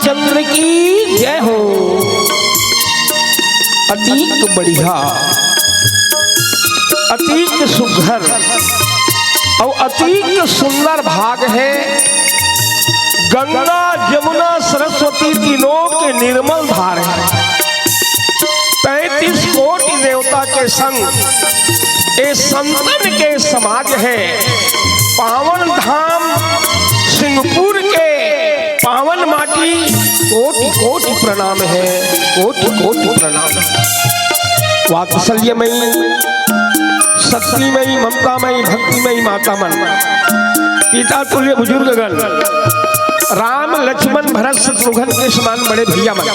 रामचंद्र की जय हो। अतीक बढ़िया, अतीक सुघर और अतीक सुंदर भाग है। गंगा जमुना सरस्वती तीनों के निर्मल धार है। 35 कोटि देवता के संग ये संतन के समाज है। पावन धाम सिंहपुर के पावन माटी, कोटि कोटि प्रणाम है, कोटि कोटि प्रणाम। वात्सल्यमयी, शक्तिमयी, ममतामयी, भक्तिमयी माता मन, पिता तुल्य बुजुर्गगण, राम लक्ष्मण भरत शत्रुघ्न के समान बड़े भैया मन,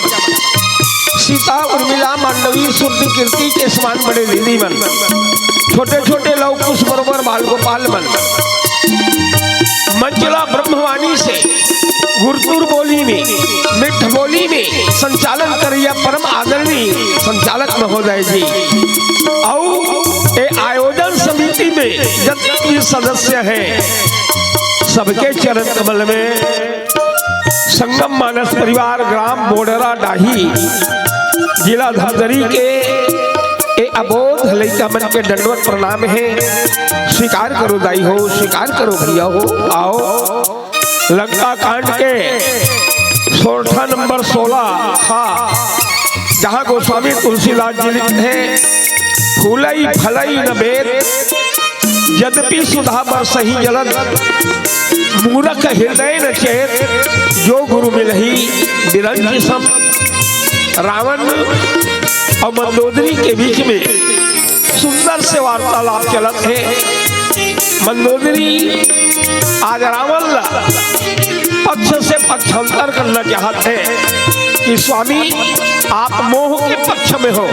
सीता उर्मिला मांडवी सूर्य कीर्ति के समान बड़े दीदी मन, छोटे छोटे लव कुश बरोबर बाल गोपाल मन, मंजुला ब्रह्मवाणी से गुरतुर बोली में, मिठ बोली में संचालन करिया परम आदरणीय संचालक महोदय जी और ये आयोजन समिति में जितने भी सदस्य हैं सबके चरण कमल में संगम मानस परिवार ग्राम बोडरा डाही जिला धमतरी के ए अबोध लैका मन के दंडवत प्रणाम है। स्वीकार करो दाई हो, स्वीकार करो भैया हो। आओ लंका कांड के सोरठा नंबर 16 था, जहाँ गोस्वामी तुलसीदास जी लिखते हैं, फूलई फलई न बेद यद्यपि सुधा बरसहि जलद, मूरख हृदय न चेत जो गुरु मिलहि बिरंज सम। रावण और मंदोदरी के बीच में सुंदर से वार्तालाप चलत है। मंदोदरी आज रावण पक्ष से पक्षांतर करना चाहते हैं कि स्वामी आप मोह के पक्ष में हो,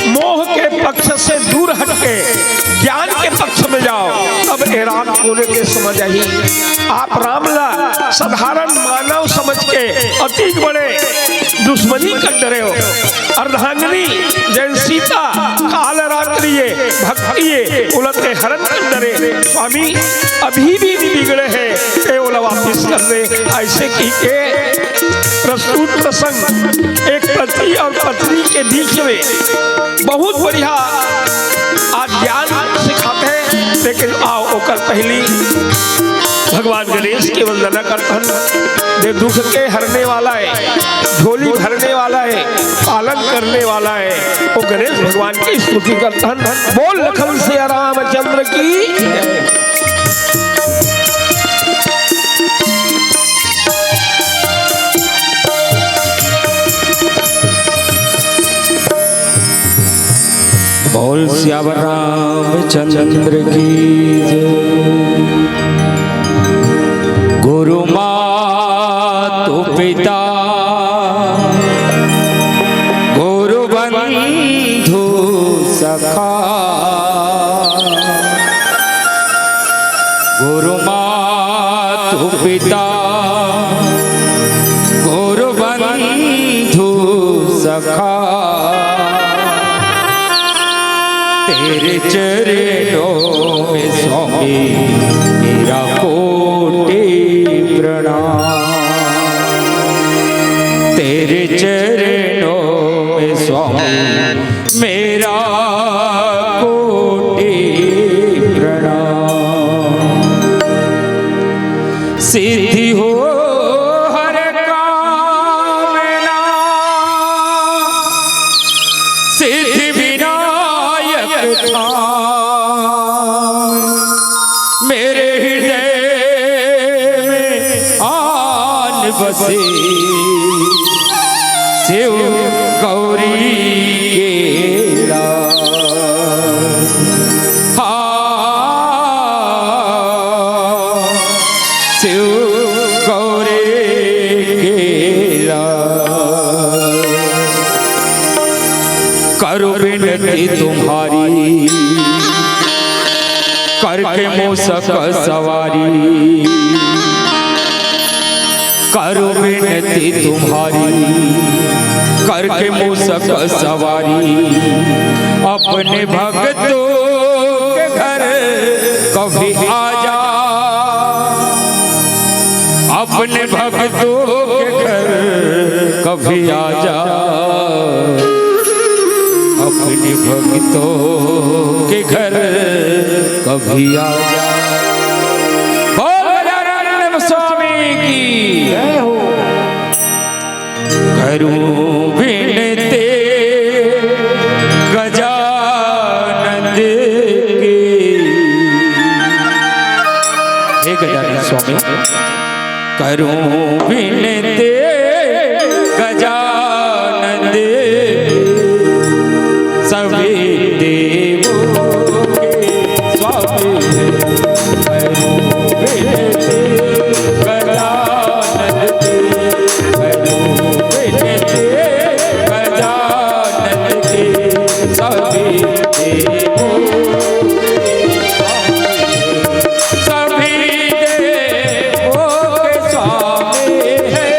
मोह के पक्ष से दूर हटके ज्ञान के पक्ष में जाओ, तब राम होने के समझ आई। आप रामला साधारण मानव समझ के अति बड़े दुश्मनी कर डरे हो। अर्धांगिनी जैन सीता काल रात्रिये भक्तिये उलटे हरण कर डरे। स्वामी अभी भी बिगड़े हैं, केवल वापिस कर दे। ऐसे की के प्रस्तुत प्रसंग एक पति और पत्नी के बीच में बहुत बढ़िया आज ज्ञान सिखाते हैं। लेकिन आओ ओकर पहली भगवान गणेश की वंदना करतन। दे दुख के हरने वाला है, झोली भरने वाला है, पालन करने वाला है, वो गणेश भगवान की स्तुति करतन। बोल लखन से रामचंद्र की। बोल सियावर रामचंद्र की जय। गुरु मातु पिता गुरु बंधु सखा, गुरु मातु पिता गुरु बंधु सखा, तेरे चरणों में स्वामी मेरा कोटि प्रणाम। तेरे चरणों में स्वामी मेरा कोटि प्रणाम। सिद्धि हो हर कामना, सिद्धि मेरे हृदय में आन बसे शिव गौरी के लाल। शिव गौरी के लाल। करो विनती तुम्हारी करके मूसक सवारी, करो विनती तुम्हारी करके मूसक सवारी। अपने भक्तों के घर कभी आ जा, अपने भक्तों के घर कभी आ जा, अपने भक्तों के घर कभी आ जा। बोल स्वामी की जय हो। करूं विनती गजानंद की, हे गजानन स्वामी करूं विनती गजानंद सभी देवों के स्वामी, करूं विनती गजानंद, करूं विनती गजानंद सभी देवों सभी देवों के स्वामी है,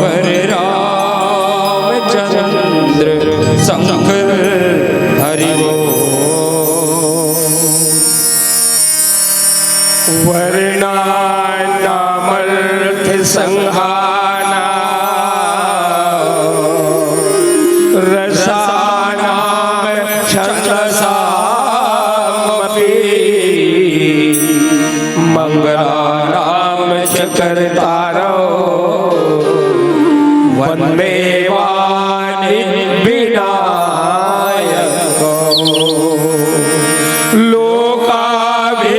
वर रामचंद्र शंकर हरि बोल। वर्णानामर्थ संहाना रसानाम छंदसामपि मंगलानाम च कर्तारो वन्दे वाणिविनायको लोकाभिरामं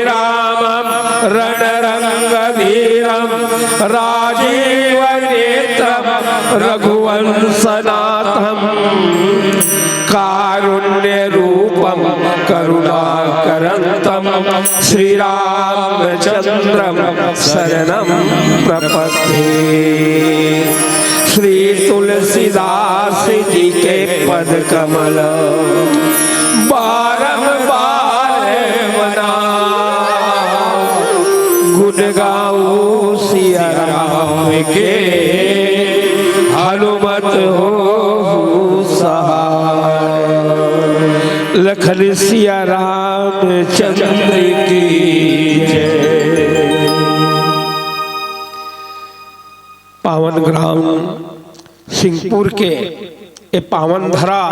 रणरंगवीरं राजीवनेत्रं रघुवंशनाथं कारुण्यरूपं करुणाकरन्तं श्रीरामचन्द्रं शरणं प्रपद्ये। श्री तुलसीदास जी के पद कमल बारंबार गुण गाऊं सिया राम के हनुमत हो सहाय। लखन सिया राम चंद्र की जय। पावन ग्राम सिंहपुर के ये पावन धरा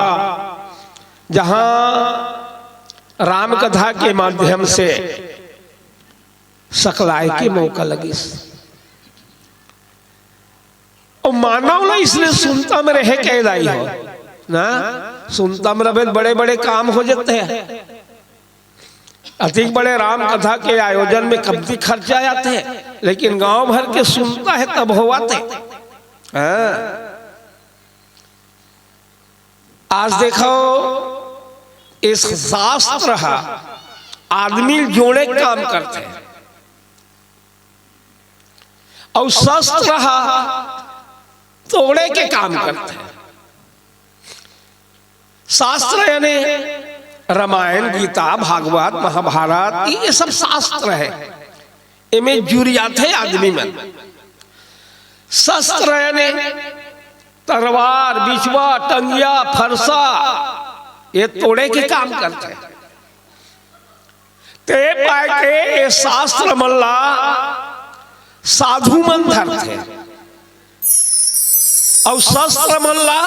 जहां राम कथा के माध्यम से सकलाय के मौका लगी और मानव ना इसलिए सुनता में रहे कैदाई हो ना, सुनता में रहे बड़े बड़े काम हो जाते हैं। अधिक बड़े राम कथा के आयोजन में कमती खर्चा आते हैं, लेकिन गांव भर के सुनता है तब होवाते। आज देखो इस शास्त्र आदमी जोड़े काम करते हैं और शस्त्र तोड़े के काम करते हैं। शास्त्र यानी रामायण गीता भागवत महाभारत ये सब शास्त्र है, इनमें जुड़ियात है आदमी में। शस्त्र यानी तलवार बिछवा टंगिया फरसा ये तोड़े के काम करते हैं। ते पाए के ये शास्त्र मल्ला साधु मन धरते और शस्त्र मल्ला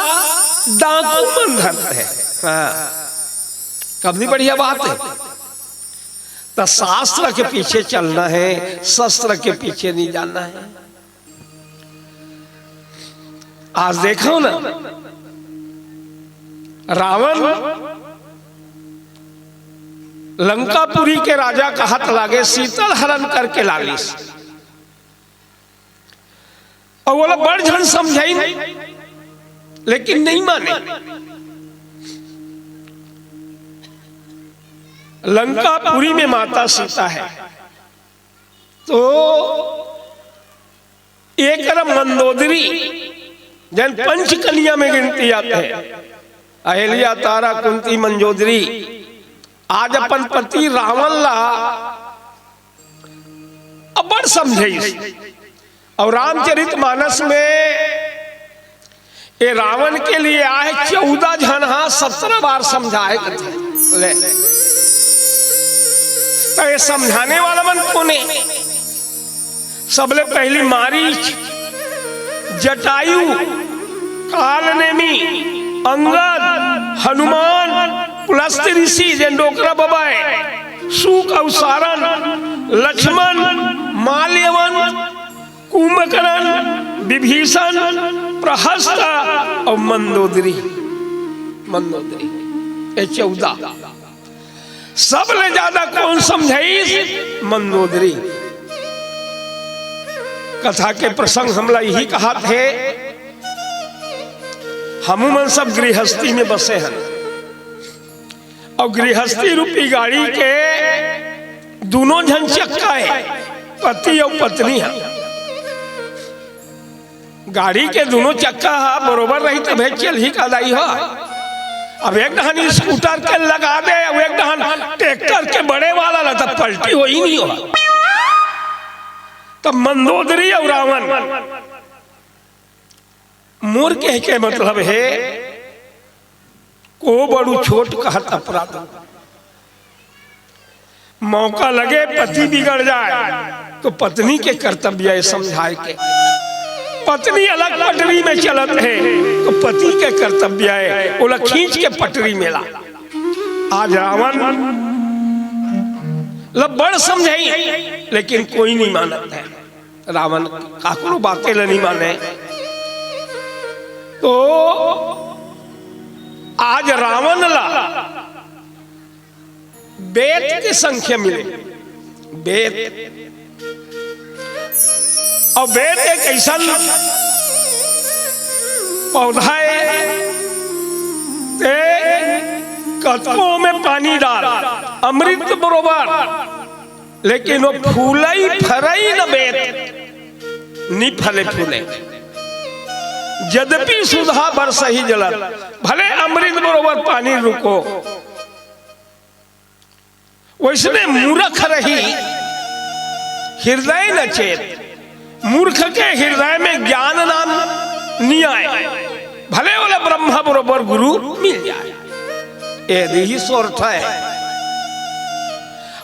डाकू मन धरते हैं। कभी बढ़िया बात है। तो शास्त्र के पीछे चलना है, शस्त्र के पीछे नहीं जाना है। आज देखो ना रावण लंकापुरी के राजा का हाथ लागे शीतल हरण करके लालिस और बोला बड़ झन समझाई लेकिन नहीं माने। लंकापुरी में माता सीता है तो एक मंदोदरी जन पंचकन्या में गिनती आते हैं। अहिल्या तारा कुंती मंजोदरी आज अपन पति रावण ला अबड़ समझे और रामचरित मानस में ये रावण के लिए आए 14 जन 17 बार समझाए ले। तो ये समझाने वाला मन कौन है? सबले पहली मारीच जटायु कालनेमी अंगद हनुमान पुलस्त्य ऋषि डोकरा बबाए सुक अवसारण लक्ष्मण माल्यवन कुंभकर्ण विभीषण प्रहस्त और मंदोदरी। ये 14 सबले ज्यादा कौन समझाई? मंदोदरी। कथा के प्रसंग हमला यही कहा थे, हम मन सब गृहस्थी में बसे हैं और गृहस्थी रूपी गाड़ी के दोनों जन चक्का है, पति और पत्नी है। गाड़ी के दोनों चक्का बरोबर रही तब चल ही कदाई हो। अब एक दहन स्कूटर के लगा दे अब एक दहन ट्रैक्टर के बड़े वाला ना तब पलटी हो ही नहीं हो। तब मंदोदरी और रावण मोर कह के मतलब है को बड़ू छोट कहत अपराध। मौका लगे पति बिगड़ जाए तो पत्नी के कर्तव्य है समझाए के। पत्नी अलग पटरी में चलत है तो पति के कर्तव्य है ओला खींच के पटरी में ला। आज रावण लबड़ समझाई लेकिन कोई नहीं मानत है। रावण काकरो बातें नहीं माने तो आज रावण ला बेत की संख्या मिले। बेत और बेत एक ऐसा पौधा है कतकों में पानी डाल अमृत बरोबर लेकिन वो फूलई फरई न बेत नी फले फूले। यद्यपि सुधा बरस ही जलत भले अमृत बरोबर पानी रुको। वैसने मूर्ख रही हृदय न चेत। मूर्ख के हृदय में ज्ञान नाम नहीं आए भले वाला ब्रह्मा बरोबर गुरु मिल जाए। यदि ही सोरठ है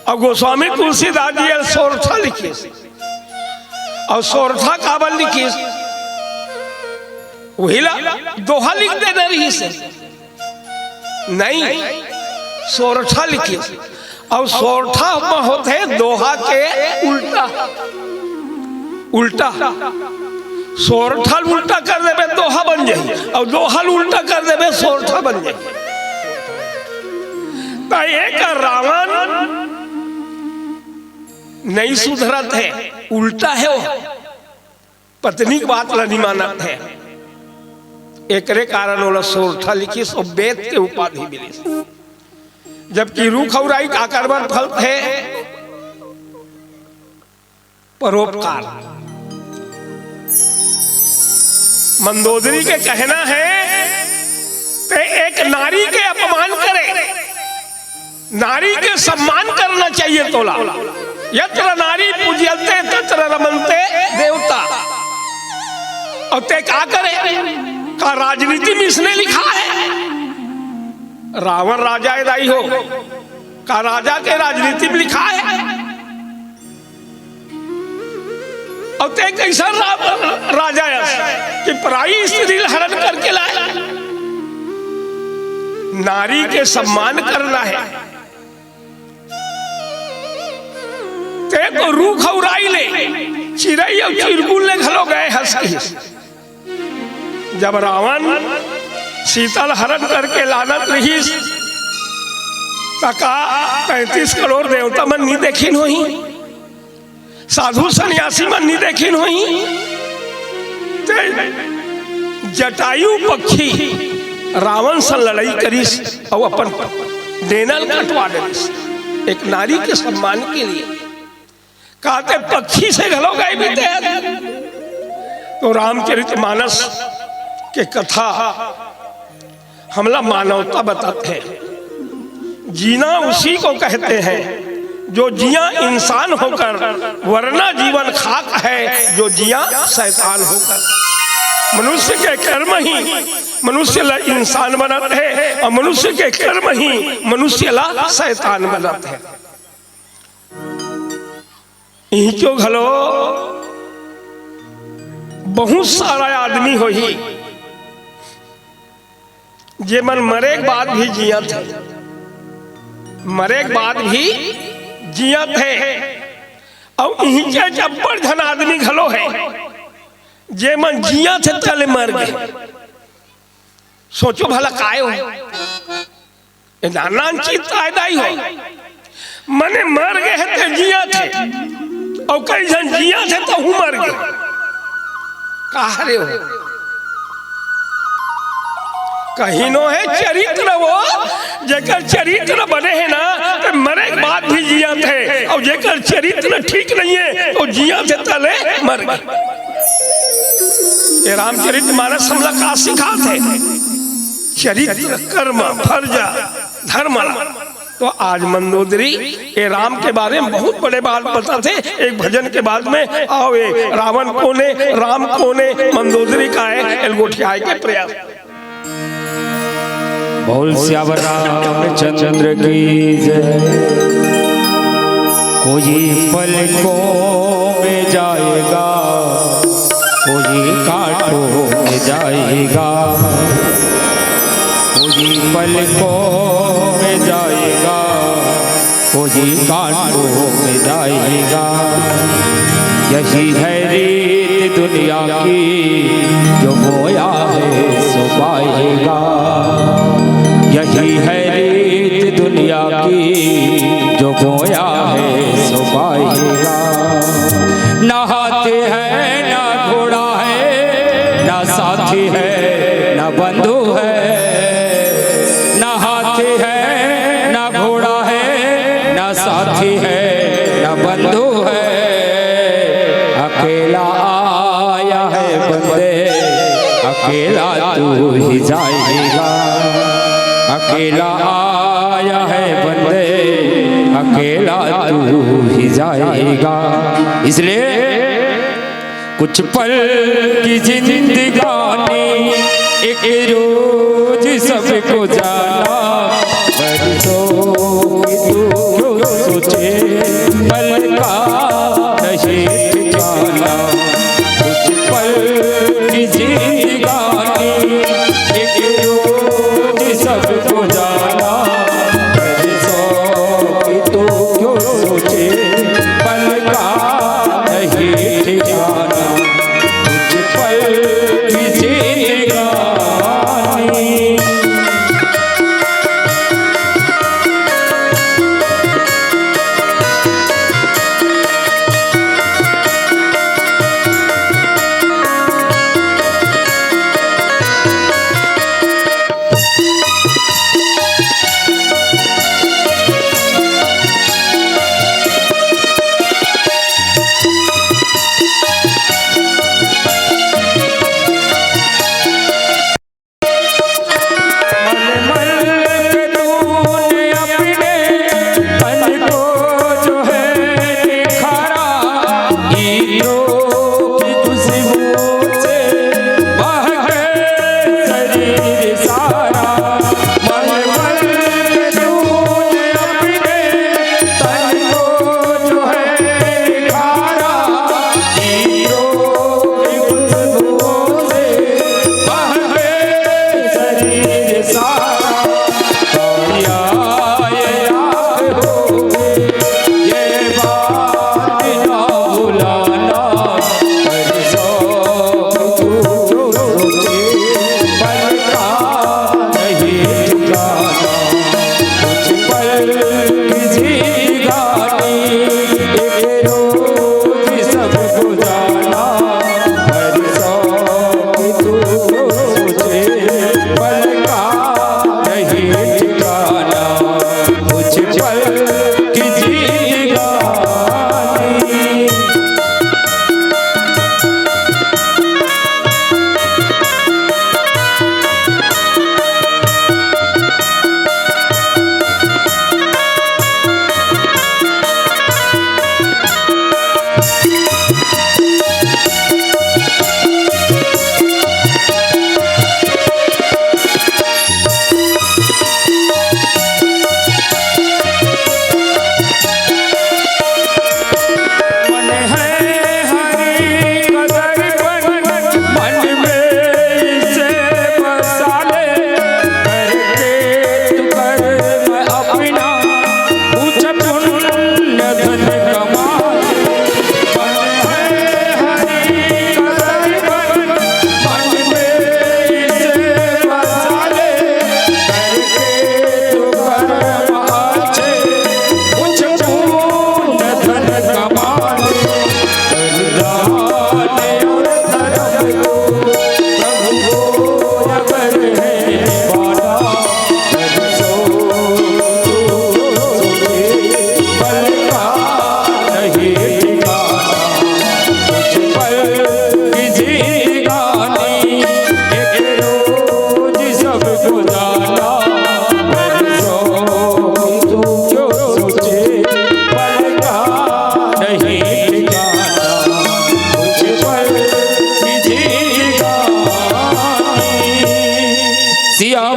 और गोस्वामी तुलसीदास जी सोरठा लिखे और सोरठा काबल लिखी वही दोहा लिख देना रही से नहीं सोरठा लिखी और सोरठा में होते हैं दोहा के उल्टा। उल्टा सोरठा उल्टा कर देवे दोहा बन जाए और दोहा उल्टा कर देवे सोरठा बन जाए। तो एक रावण नहीं सुधरत है उल्टा है वो पत्नी की बात नहीं मानत है। एक कारण वाला सोरठा लिखी सो बेत के उपाधि मिली। जबकि रूख और का कर्मण फल है परोपकार। मंदोदरी के कहना है कि एक नारी के अपमान करे नारी के सम्मान करना चाहिए तोला। यत्र नारी पूज्यते तत्र रमन्ते देवता। और ते क्या करे का राजनीति में इसने लिखा है रावण राजा दाई हो का राजा के राजनीति में लिखा है। और ते कैसा राजा है कि पराई स्त्री हरण करके लाए। नारी के सम्मान करना है ते को रूख उड़ाई ले चिड़ै और चिरकुल ने घलो गए हंस के। जब रावण शीतल हरण करके लानत रही तका 35 करोड़ देवता मन नहीं देखिन होई साधु सन्यासी मन नहीं देखिन होई। जटायु पक्षी रावण से लड़ाई करीस और अपन डेनल कटवा देस एक नारी के सम्मान के लिए। कहते पक्षी से घलो गए बीते। तो रामचरितमानस के कथा हमला मानवता बताते हैं। जीना उसी को कहते हैं जो जिया इंसान होकर वरना जीवन खाक है जो जिया शैतान होकर। मनुष्य के कर्म ही मनुष्य ला इंसान बनाते हैं और मनुष्य के कर्म ही मनुष्य ला शैतान बनाते हैं। इनको घलो बहुत सारा आदमी हो ही जे मन मरे के बाद भी जिया थे मरे के बाद भी जिया थे। और इनके जब्बर धन आदमी घलो है जे मन जिया थे तले मर गए। सोचो भला काय हो नानान चीज फायदाई हो मने मर गए थे जिया थे और कई जन जिया थे तो हूँ मर गए। कहा रे हो कहीं नो है चरित्र वो जेकर चरित्र बने हैं ना तो मरे के बाद भी जिया थे और जेकर चरित्र ठीक नहीं है तो जिया थे तले मर गए। ये रामचरितमानस हमला का सिखाते चरित्र कर्म फर्ज धर्म तो आज मंदोदरी ये राम के बारे में बहुत बड़े बात बताते। एक भजन के बाद में आओ ये रावण कोने राम कोने मंदोदरी का है एलगोठिया के प्रयास। बोल श्याम रामचंद्र की जय। कोई पलकों में जाएगा, कोई कांटों में जाएगा, कोई पलकों में जाएगा, कोई कांटों में जाएगा। यही है रीत दुनिया की, जो बोया है सो पाएगा। यही है रीत दुनिया की, जो बोया है सो पाएगा। ना हाथी है ना घोड़ा है, ना साथी है ना बंधु है। ना हाथी है ना घोड़ा है, ना साथी है ना बंधु है। अकेला आया है बंदे, अकेला तू ही जाएगा। अकेला आया है बंदे, अकेला तू ही जाएगा। इसलिए कुछ पल की जिंदगानी, एक रोज सबको जाना। बरसों की तू क्यों सोचे, पल का नहीं ठिकाना। कुछ पल की जिंदगानी, एक रोज सबको जाना। बरसों की तू क्यों सोचे, पल का नहीं ठिकाना। कुछ पल की जिंदगानी।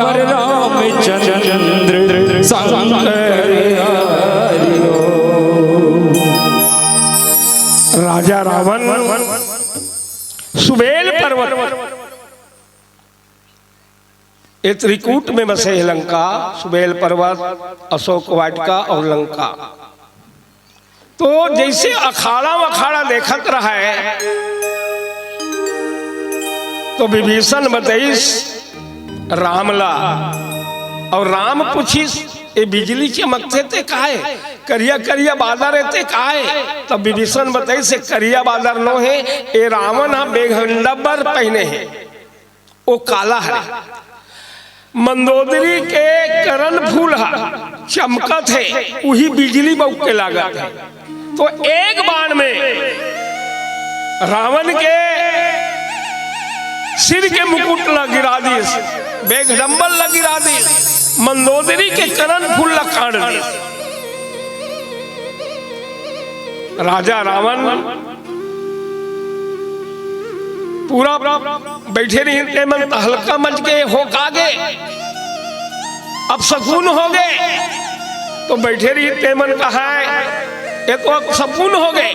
सियावर रामचंद्र शंकर हरिओ। राजा रावण सुबेल पर्वत ये त्रिकूट में बसे है लंका, सुबेल पर्वत, अशोक वाटिका और लंका। तो जैसे अखाड़ा वखाड़ा देखत रहा है तो विभीषण बतईस रामला और राम पूछिस ये बिजली चमकते थे काहे, करिया करिया बादल रहते काहे। तब विभीषण बतईस से करिया बादल नो है, ये रावण बेघंडबर पहने है, वो काला है। मंदोदरी के करण फूल चमकत है, वही बिजली बउक के लागत है। तो एक बाण में रावण के सिर के मुकुट ला गिरा दी, बेघडम्बर ला गिरा दी, मंदोदरी के करण फूल ला काट दी। राजा रावण पूरा बैठे रहे मन हल्का मच के हो कागे, अब सकून हो गए। तो बैठे रही मन कहा ये तो सकून हो गए।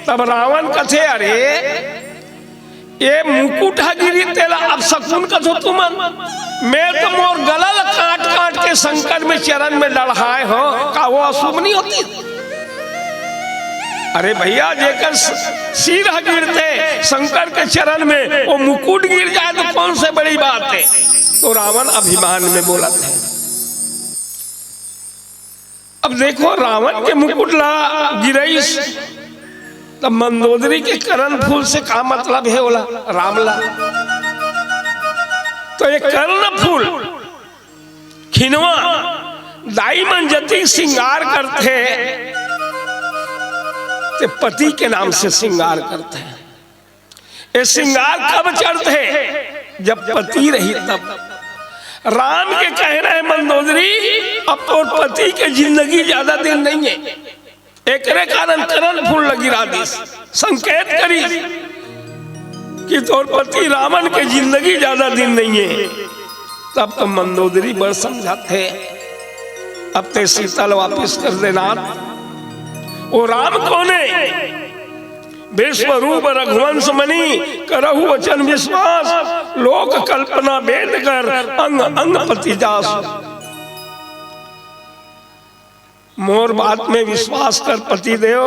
तब रावण कथे अरे ये मुकुट गिरी तेला अब सकून कथो तुमन, मैं तो मोर गला काट काट के शंकर में चरण में लड़ाए हो का वो अशुभ नहीं होती। अरे भैया जेकर सिर गिरते शंकर के चरण में वो मुकुट गिर जाए तो कौन से बड़ी बात है। तो रावण अभिमान में बोला था। अब देखो रावण के मुकुट ला गिरईस, तब मंदोदरी के करण फूल से का मतलब है बोला रामला। तो ये कर्ण फूल खिनवा दाई मन जति श्रृंगार करते ते पति के नाम से श्रृंगार करते हैं। ये श्रृंगार कब चढ़ते हैं जब पति रही तब। राम के कह रहे हैं मंदोदरी अब तो पति के जिंदगी ज्यादा दिन नहीं है, एक कारण करण फूल लगी राधी संकेत करी कि तोर पति रावण के जिंदगी ज्यादा दिन नहीं है। तब तो मंदोदरी बड़ समझाते अब ते शीतल वापिस कर देना। वो राम कोने विश्वरूप रघुवंश मणि करहु वचन विश्वास, लोक कल्पना भेद कर अंग अंग पति जास। मोर बात में विश्वास कर पति देव,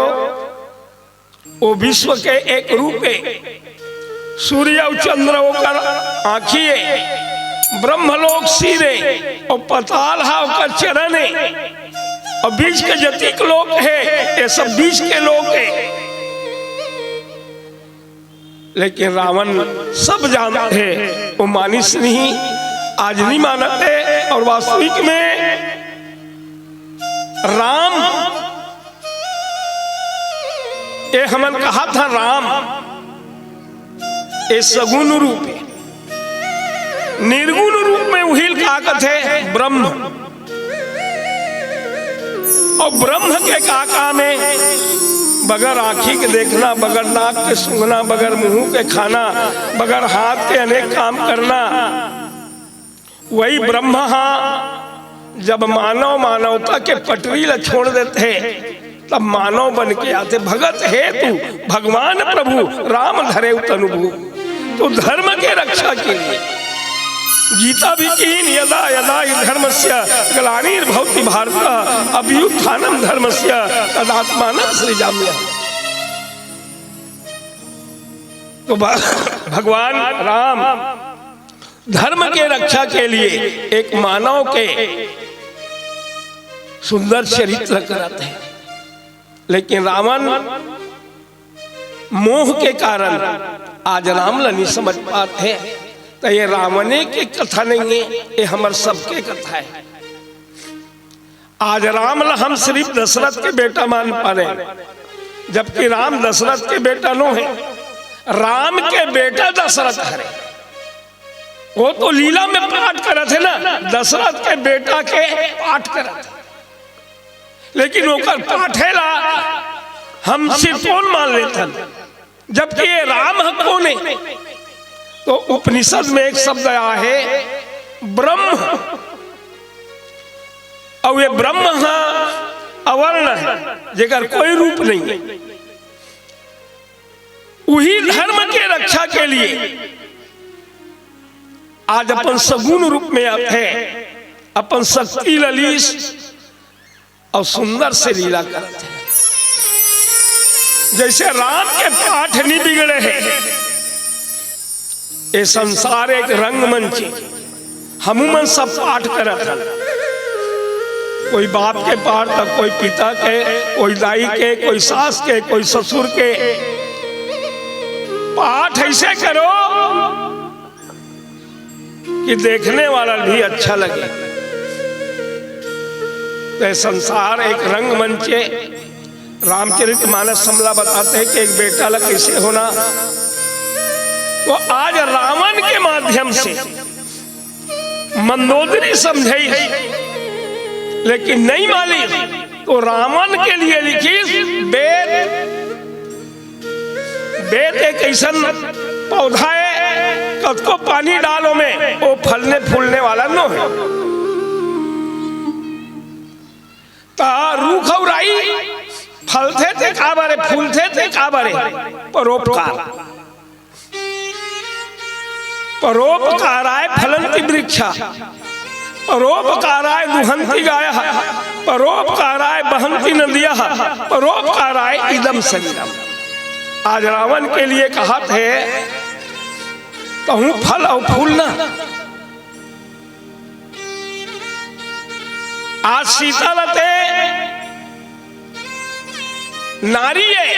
वो विश्व के एक रूप है, सूर्य और चंद्र होकर आँखिए, ब्रह्मलोक सिरे और पताल होकर चरणे और बीच के जतिक लोक है, ये सब बीच के लोक है। लेकिन रावण सब जानते हैं, वो मानिस नहीं, आज नहीं मानते। और वास्तविक में राम ये हमन कहा था राम ये सगुण रूप है, निर्गुण रूप में वही काकत है ब्रह्म। और ब्रह्म के काका में बगैर आँखी के देखना, बगैर नाक के सूंघना, बगैर मुंह के खाना, बगैर हाथ के अनेक काम करना, वही ब्रह्म जब मानव मानवता के पटरी ला छोड़ देते तब मानव बन के आते। भगत है तू भगवान प्रभु राम धरे तनुभु, तो धर्म के रक्षा के लिए गीता भी कीन यदा यदा धर्मस्य ग्लानिर्भवति भारत अभ्युत्थानम धर्मस्य तदात्मानं सृजाम्यहम्। तो भगवान राम धर्म के रक्षा के लिए एक मानव के सुंदर चरित्र कराते हैं। लेकिन रावण मोह के कारण आज राम नहीं समझ पाते। तो ये रावणे की कथा नहीं है, ये हमारे सबके कथा है। आज राम हम सिर्फ दशरथ के बेटा मान पा रहे, जबकि राम दशरथ के बेटा नो है। राम के बेटा दशरथ है, वो तो लीला में पाठ करे थे ना, दशरथ के बेटा के पाठ करे थे। लेकिन ओकर पाठेला हम सिर्फ कौन मान लेते, जबकि ये राम कौन है। तो उपनिषद में एक शब्द आया है ब्रह्म, और ये ब्रह्म अवर्ण है, जेकर कोई रूप नहीं है। वही धर्म के रक्षा के लिए आज अपन सगुण रूप में आते हैं, अपन शक्ति ललीस और सुंदर से लीला करते हैं। जैसे राम के पाठ नहीं बिगड़े हैं, ये संसार एक रंगमंच, हमूमन सब पाठ करत हैं। कोई बाप के पाठ, तो कोई पिता के, कोई दाई के, कोई सास के, कोई ससुर के। पाठ ऐसे करो कि देखने वाला भी अच्छा लगे। तो संसार एक रंगमंच है। रामचरितमानस हमला बताते हैं कि एक बेटा लग कैसे होना। तो आज रावण के माध्यम से मंदोदरी समझाई है, लेकिन नहीं माली तो रावण के लिए लिखी वेद। वेद एक ऐसा पौधा है, कद को पानी डालो में वो फलने फूलने वाला न है। रूख और राई फलते थे का बारे, फूलते थे का बारे, परोपकार। परोपकाराय फलन्ति वृक्षा, परोपकाराय दुहन्ति गायः, परोपकाराय बहन्ति नदियः, परोपकाराय इदं शरीरम। आज रावण के लिए कहा थे कहूं फल और फूलना। आज सीता लते नारी है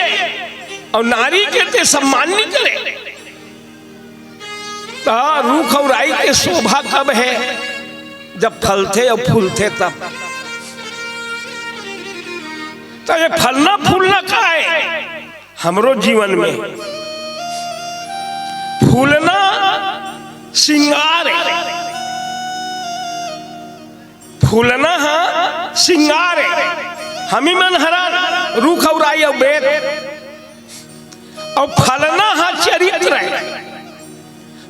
और नारी के ते सम्मान नहीं करे। तो रूख और राई के शोभा कब है? जब फलते और फूलते तब। तो ये फलना फूलना का है हमरो जीवन में। फूलना श्रृंगार है, फूलना श्रृंगार है। हम ही मन हरा रूख और राई और बेर, और फलना चरित्र है।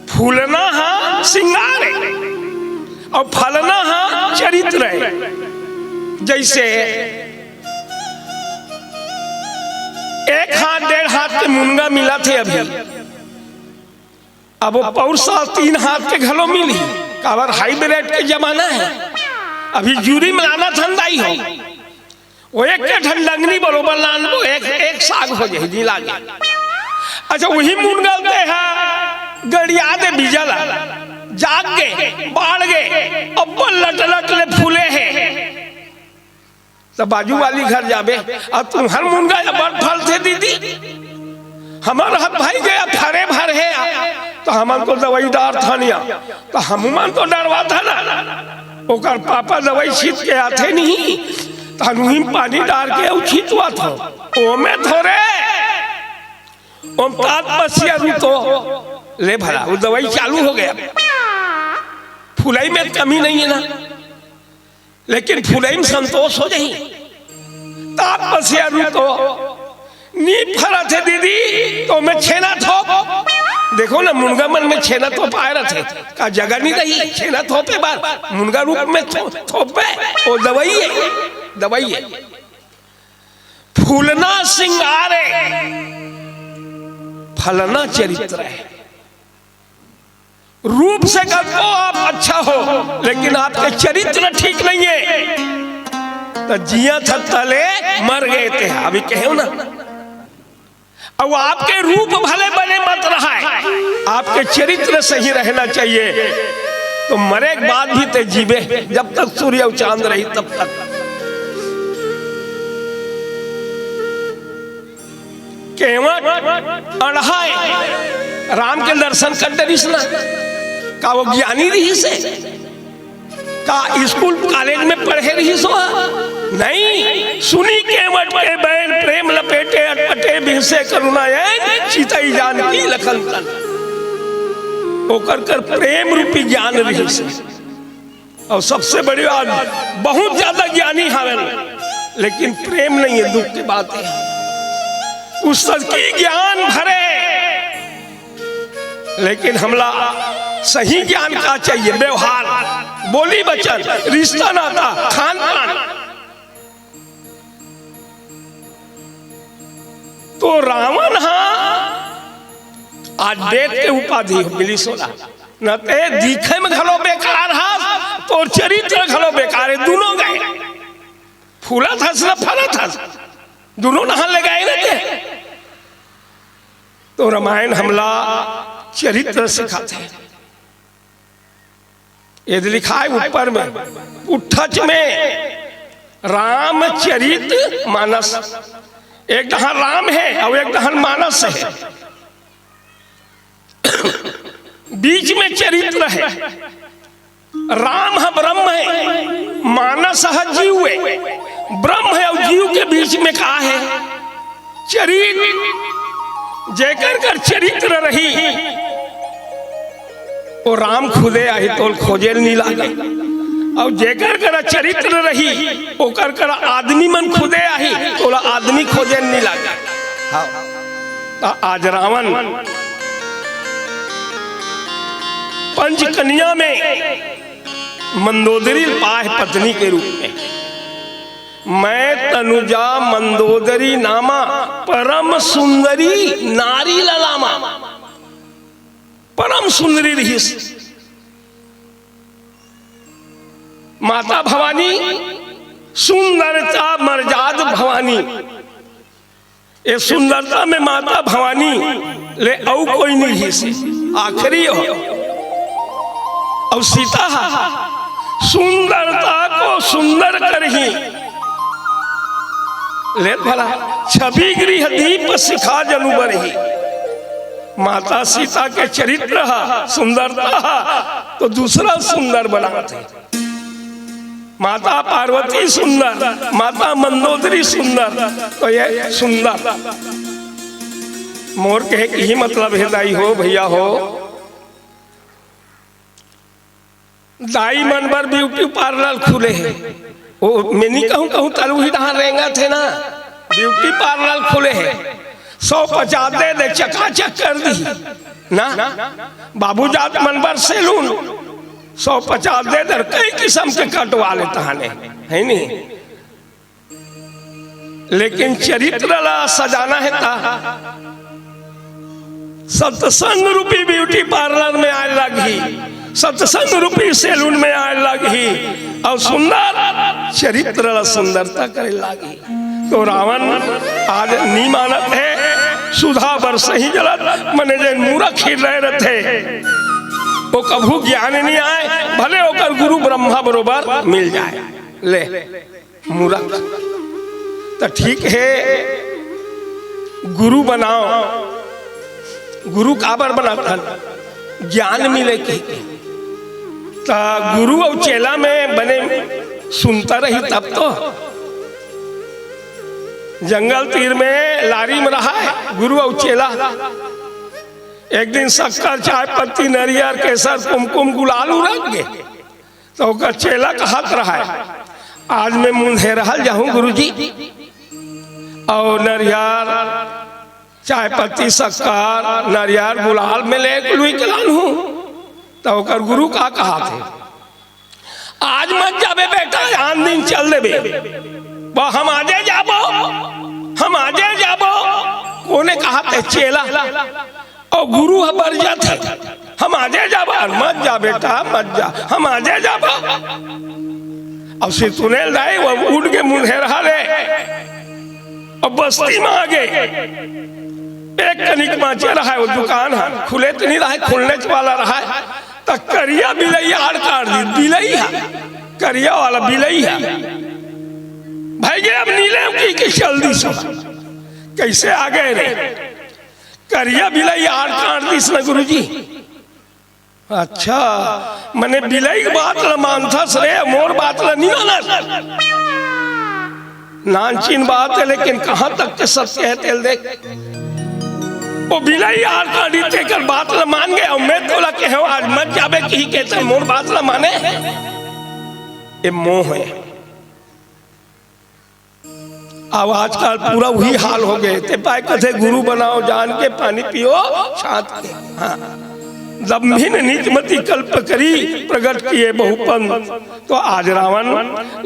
फूलना श्रृंगार है और फलना चरित्र है। जैसे एक हाथ डेढ़ हाथ के मुनगा मिला थे अभी, अब वो पौर साल 3 हाथ के घलो मिली। काबर हाइब्रिड के जमाना है। अभी जूरी मिलाना ठंडाई हो, वो एक के ठंडंगनी बरोबर लान वो एक साग हो जाए जी लागे। अच्छा वही मुनगा दे है गड़िया दे बीजल जाग गए बाढ़ गए, अब लट लट ले फूले हैं। तो बाजू वाली घर जाबे और तुम हर मुनगा बड़ फल थे दीदी, हमारा हाथ भाई गया फरे भर है। तो हम तो दवाईदार था नहीं, तो हम तो डरवा था ना। ओकर पापा दवाई छीट के आते नहीं, तो पानी डाल के छीटवा था। ओमे थोड़े ओम तात पसिया तो ले भरा, वो दवाई चालू हो गया। फुलाई में कमी नहीं है ना, लेकिन फुलाई में संतोष हो जाए। तात पसिया तो नी फरा थे दीदी, तो मैं छेना थोप। देखो ना मुनगा मन में छेना थोप आए रहे का जगह नहीं रही, छेना थोपे बार मुनगा रूप में थोपे। वो दवाई है, दवाई है। फूलना श्रृंगार है, फलना चरित्र है। रूप से कहो आप अच्छा हो, लेकिन आपके चरित्र ठीक नहीं है तो जिया थले मर गए थे। अभी कहो ना, अब आपके रूप भले बने मत रहा है, आपके चरित्र सही रहना चाहिए। तो मरे के बाद भी ते जीवे, जब तक सूर्य और चांद रही तब तक। केवट अढ़ाए राम के दर्शन कर रही ना, का वो ज्ञानी रही से का स्कूल कॉलेज में पढ़े रही सो नहीं। सुनी केवट के बैन प्रेम लपेटे अटपटे बिहसे करुणायन चितई जानकी लखन तन। ओकर कर प्रेम रूपी ज्ञान रही से। और सबसे बड़ी बात, बहुत ज्यादा ज्ञानी हवन, लेकिन प्रेम नहीं है। दुख की बात है, उस की ज्ञान भरे, लेकिन हमला सही ज्ञान का चाहिए, व्यवहार, बोली वचन, रिश्ता नाता, खान पान। तो रावण आज डेट के उपाधि मिली सोला न ते दिखे में घलो बेकार हा तो चरित्र घलो बेकार है, दोनों गए फूला था न फला था, दोनों नहा लगाए न थे। तो रामायण हमला चरित्र सिखाते हैं। ये लिखा है ऊपर में उठच में रामचरित मानस, एक दहां राम है और एक दहां मानस है, बीच में चरित्र है। राम है ब्रह्म है, मानस है जीव है, ब्रह्म है और जीव के बीच में कहा है चरित्र। जेकर कर चरित्र रही वो राम खुदे आई तो खोजेल नहीं लागे, और जेकर कर चरित्र रही ओकर कर आदमी मन खुदे आई तो आदमी खोजेल नहीं लागे। हाँ। आज रावण पंचकन्या में मंदोदरी पाए पत्नी के रूप में, मैं तनुजा मंदोदरी नामा परम सुंदरी नारी ललामा, परम सुंदरी रही माता भवानी, सुंदरता मर्याद भवानी। ये सुंदरता में माता भवानी ले औ कोई नहीं रही से आखिरी हो। और सीता सुंदरता को सुंदर कर ही ले भला छवि गृह दीप सिखा जनुबर ही। माता सीता के चरित्र सुंदरता तो दूसरा सुंदर बनाते। माता पार्वती सुंदर, माता मंदोदरी सुंदर, तो ये सुंदर मोर के ही मतलब है दाई हो भैया हो। दाई मन पर ब्यूटी पार्लर खुले हैं, वो मैं नहीं कहूँ तलू ही जहाँ रेंगा थे ना, ब्यूटी पार्लर खुले हैं। 150 दे चकाचक कर दी ना, बाबू जात मन पर सैलून 150 दे दर कई किस्म के कटवा लेता है नहीं। लेकिन चरित्र ला सजाना है ता सत्संग रूपी ब्यूटी पार्लर में आए लगी, सत्संग रूपी सैलून में आए लगी, और सुंदर चरित्र सुंदरता करे लगी। तो रावण आज नहीं मानत है, सुधा बरस ही जलत मने जैन मूर्ख ही रह थे, वो कभू ज्ञान नहीं आए, भले होकर गुरु ब्रह्मा बरोबर मिल जाए ले मूर्ख। तो ठीक है गुरु बनाओ, गुरु काबर बनाता ज्ञान मिले की। गुरु और चेला में बने सुनता रही तब तो। जंगल तीर में लारी में रहा है गुरु और चेला। एक दिन शक्कर चाय पत्ती नरियर केसर कुमकुम गुलाल रख गए, तो चेला कहत रहा है आज मैं मुंधे रहल जाऊं गुरु जी, और नरियर चाय पत्ती शक्कर नरियर गुलाल में ले लुई कलान हूं। तो गुरु का कहा थे आज मत जाबे बेटा, आन दिन चल देबे, हम आजे जाबो, हम आजे जाबो। कोने कहा थे चेला, और गुरु बर जाते हम आजे जाबा, मत जा बेटा मत जा, हम आजे जाबा। अब से सुनेल दाई वो उड़ के मुंहे रहा ले, और बस्ती में आ गए। एक कनिक माचे रहा है, वो दुकान है खुले तो नहीं रहा है, खुलने वाला रहा है। तो करिया बिलई आड़ काट दी, बिलई है करिया वाला बिलई है भाई गे। अब नीले की जल्दी से कैसे आ गए रे, करिया बिलई आड़ काट दी ना गुरु जी। अच्छा मने बिलई की बात ल मानथस रे, मोर बात ल नहीं मानस। नानचीन बात है लेकिन कहां तक के सत्य है तेल देख। वो बिलाई आर काटी तेकर बात ल मान गए, और मैं तोला के हो आज मत जाबे की कहते मोर बात ल माने। ये मोह है। अब आजकल पूरा वही हाल हो गए ते पाए कथे गुरु बनाओ जान के पानी पियो छात के। हाँ दम्भिन नीचमति कल्प करी प्रकट किए बहुपन। तो आज रावण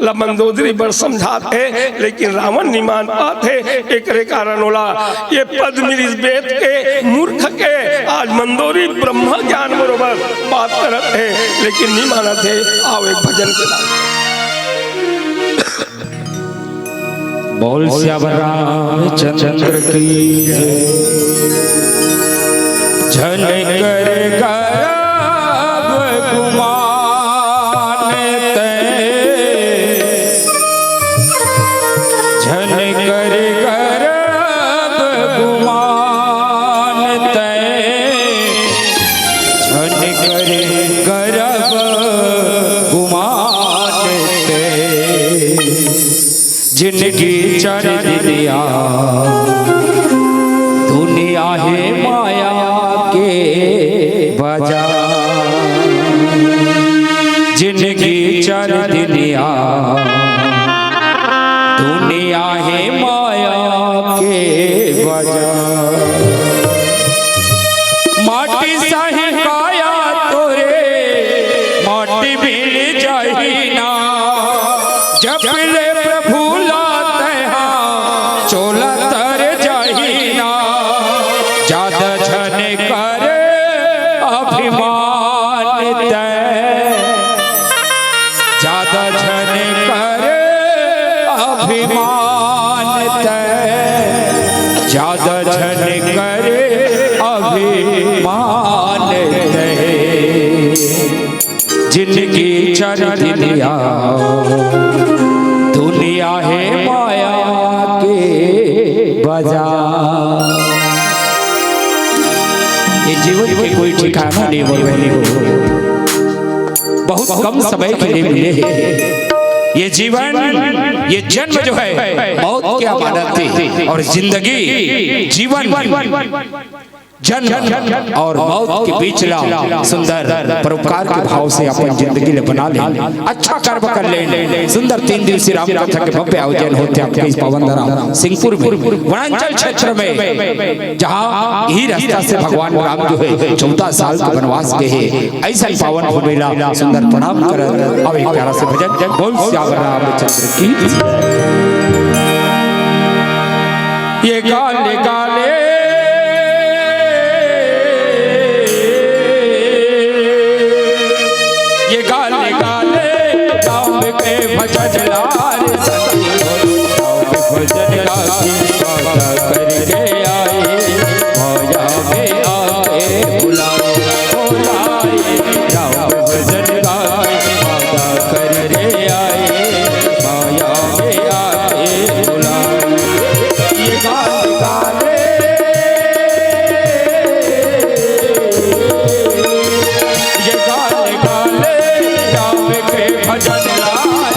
ला मंदोदरी बड़ समझाते, लेकिन रावण नहीं मान पाते। एक कारण होला ये पद मिरिस बेत के मूर्ख के आज मंदोरी ब्रह्म ज्ञान बरोबर बात करत है, लेकिन नहीं मानत है। आओ एक भजन के नाम बोल श्याम रामचंद्र की झल कर गुमान झल कर गुमान झल कर गुमान जिनकी चर दिया दुनिया है माया के बाजार, जिनकी चर दिया दुनिया है माया के बाजार। माटी सही काया तोरे माटी मिल जाही ना, जब ले प्रभु लाते हैं चोला तर जाही ना। ज्यादा झन कर अभिमान तय, ज्यादा झन कर अभिमान तय, ज्यादा झन कर अभिमान तय। जिनकी चरण लिया दुनिया है माया के बाजार। ये जीवन के कोई ठिकाना नहीं हो, बहुत कम समय के लिए मिले हैं। ये जीवन, ये जन्म जो है मौत की अमानत थी, और जिंदगी जीवन जन्म और मौत के बीच ला सुंदर परोपकार के भाव से अपन जिंदगी ले बना ले, अच्छा कर्म कर ले। सुंदर 3 दिवसीय राम कथा के भव्य आयोजन होते हैं इस पावन धाम सिंहपुर में, वनांचल क्षेत्र में, जहाँ ही रास्ता से भगवान राम जो है 14 साल के वनवास के है। ऐसा पावन भूमिला सुंदर प्रणाम कर अब एक प्यारा से भजन बोल श्याम रामचंद्र की। ये गाले गाले भजन लाल भजन करके आए माया में आए बुलाए बुलाए राम भजन गाए माता करके आए माया में आए बुलाए। ये गाल गाले ये गाल गाले राम के भजन आए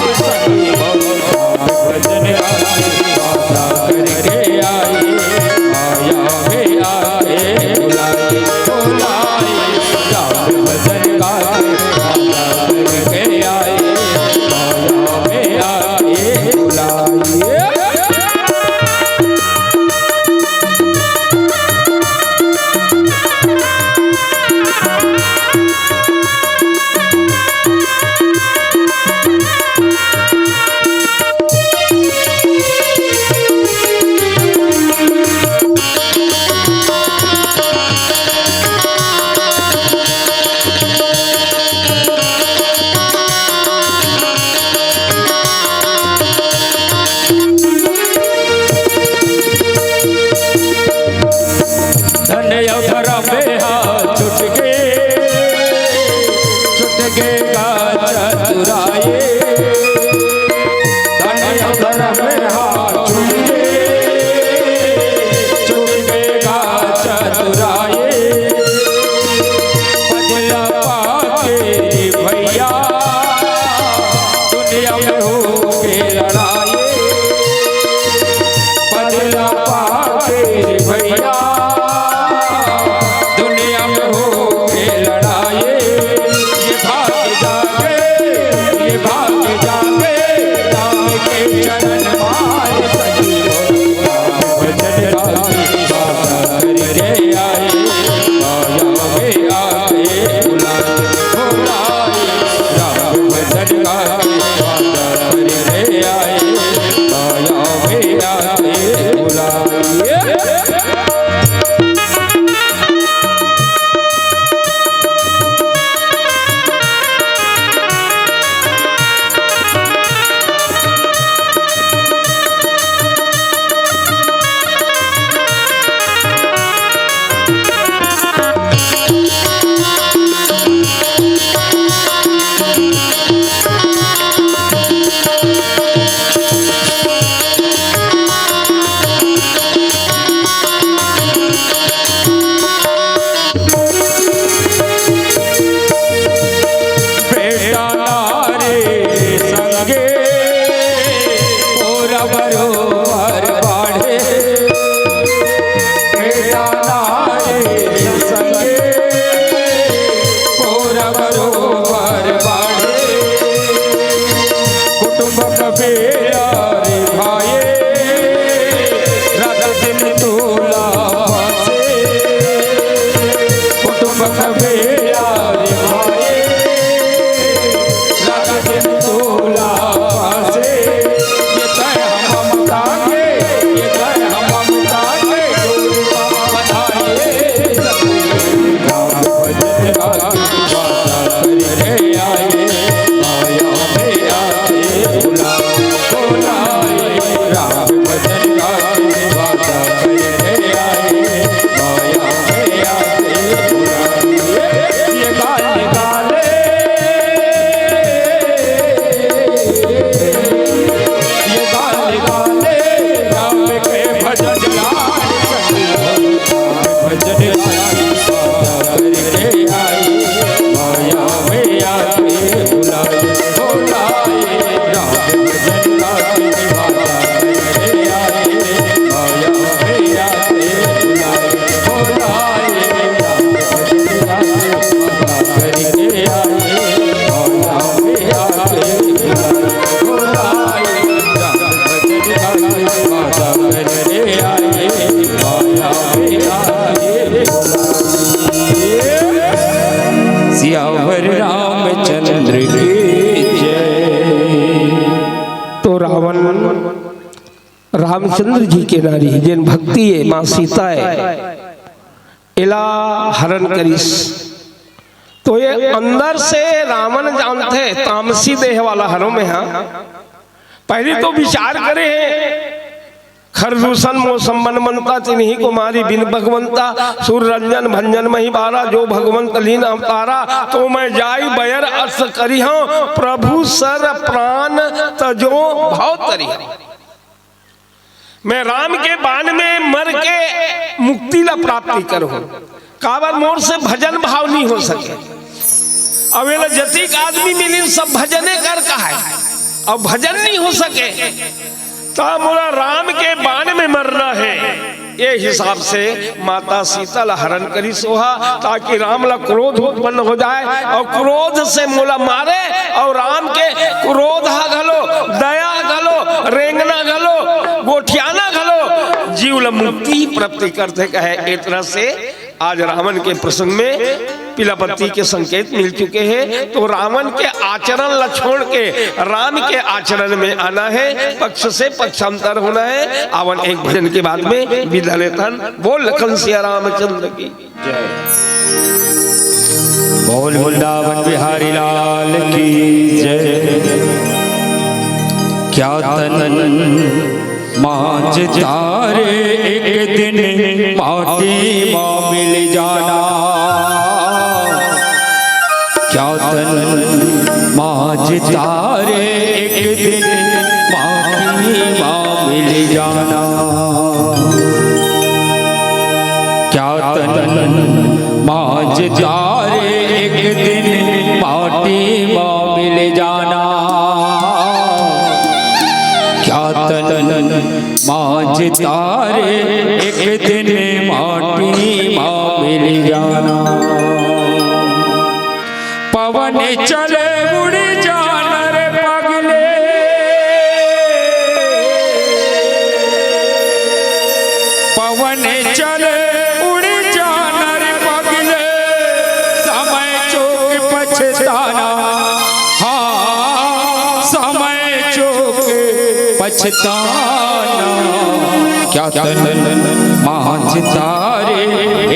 रामचंद्र जी के नारी जिन भक्ति है माँ सीता है इला हरण करिस। तो ये अंदर से रावण जानते तामसी देह वाला हरों में। हाँ पहले तो विचार करे खरदूषण मौसम मनमंता तिन्ही कुमारी बिन भगवंता सुर रंजन भंजन मही बारा जो भगवंत लीन अवतारा। तो मैं जाई बयर अर्थ करी हूं प्रभु सर प्राण तजो भाव तरी। मैं राम के बाण में मर के मुक्ति ला प्राप्ति करूं। काबर मोर से भजन भाव नहीं हो सके। अवेला जतिक आदमी मिली सब भजने कर कहा है अब भजन नहीं हो सके तो मोरा राम के बाण में मरना है। ये हिसाब से माता सीता ला हरण करी सोहा ताकि राम ला क्रोध उत्पन्न हो जाए और क्रोध से मोला मारे और राम के क्रोध घलो दया घलो रेंगना घलो गोठियाना घलो जीव ला मुक्ति प्राप्ति करते कहे। एक तरह से आज रावण के प्रसंग में पिलापति के संकेत मिल चुके हैं। तो रावण के आचरण ला छोड़ के राम के आचरण में आना है, पक्ष से पक्षांतर होना है। आवन एक भजन के बाद में विदा लेतन। बोल लखन सिया रामचंद्र की जय। बोल वृंदावन बिहारी लाल की जय। क्या तन मांझ तारे एक दिन माटी माँ मिल जाना। क्या तन मांझ तारे एक दिन माटी माँ मिल जाना। क्या तन मांझ तारे एक दिन माटी माँ मिल जाना। क्या तन मांझ तारे एक दिन माटी माँ मिल जाना। पवन चले उड़ जाना रे पगले। पवन चले उड़ जाना रे पगले। समय चूक पछताना। हाँ समय चूक पछताना। क्या तन मांझ तारे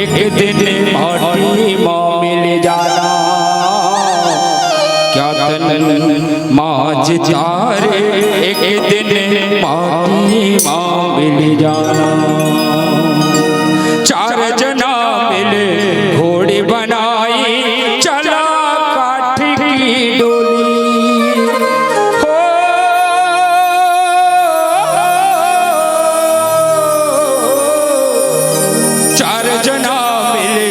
एक दिन माटी माँ मिल जाना। क्या तन मांझ तारे एक दिन माटी माँ मिल जाना। चार जना मिले घोड़ी बनाई चला काठी की डोली। हो चार जना मिले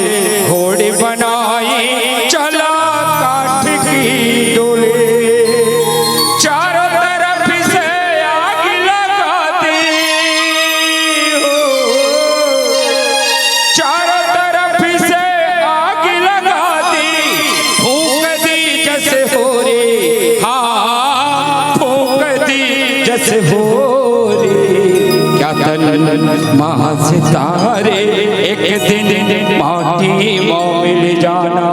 घोड़ी बनाई चला काठी की डोली। चारों तरफ से आग लगा दी। चारों तरफ से आग लगा दी। फूंक दी जैसे हो रे। हाँ फूंक दी जैसे हो रे। क्या तन मांझ तारे एक दिन माटी माँ मिल जाना।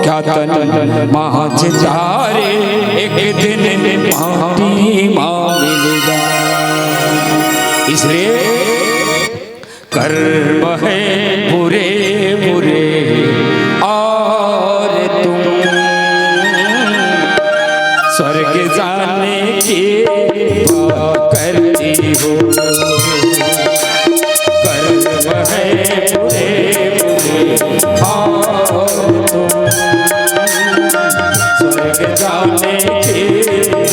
क्या तन मांझ तारे एक दिन माटी माँ मिल जाना। इसलिए कर्म है बुरे बुरे और तुम स्वर्ग जाने की बात करती हो। कर्म है बुरे बुरे और तुम स्वर्ग जाने की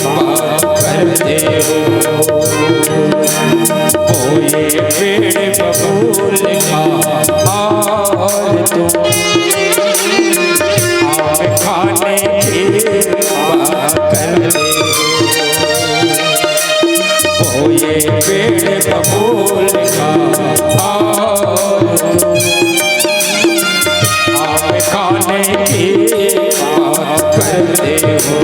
बात करते हो। ये पेड़ बबूल का और तुम आम खाने की बात करते हो। ये पेड़ बबूल का और तुम आम खाने की बात करते हो।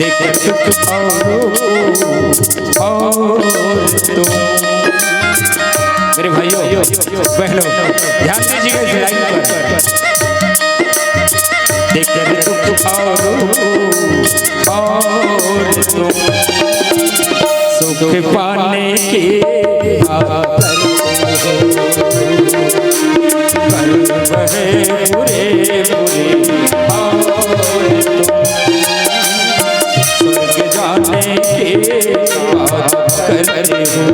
देख दुख और तुम। मेरे भाइयों बहनों ध्यान दीजिएगा इस लाइन पर। देख दुख और तुम सुख पाने की बात करते हो, बुरे बुरे और तुम स्वर्ग जाने की बात करते हो।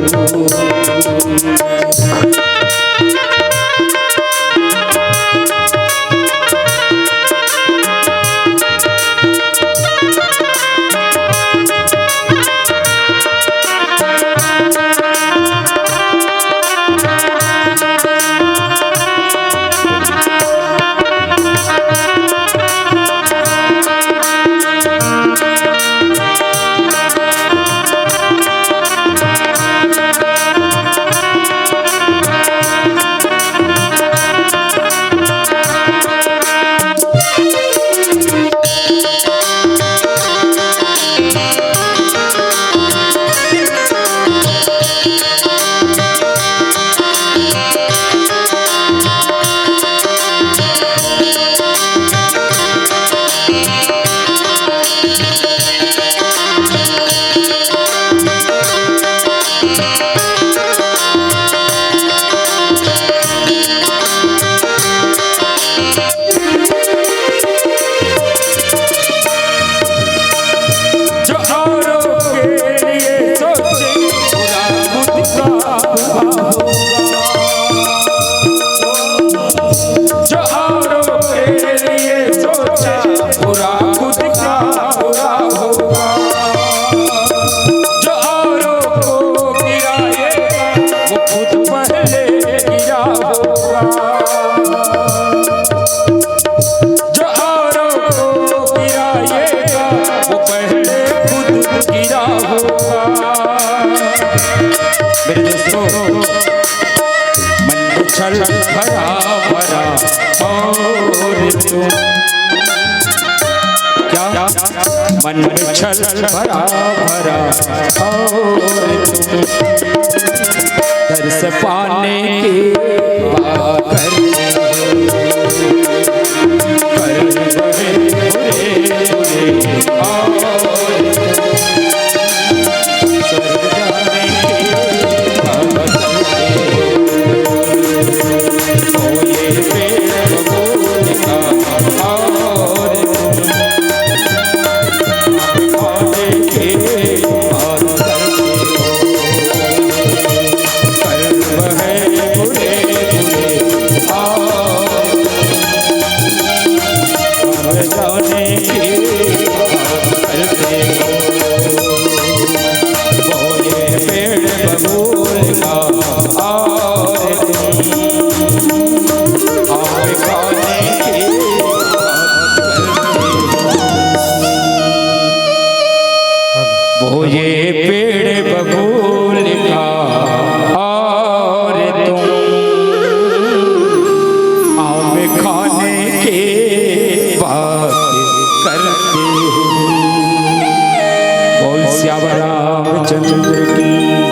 मेरे दोस्तों मन में छल भरा भरा और तुम क्या मन में छल भरा भरा और तुम दर्श पाने की बात करते वो ये पेड़ बबूल का और तुम आम खाने के बात करते हो। बोल श्याम रामचंद्र की।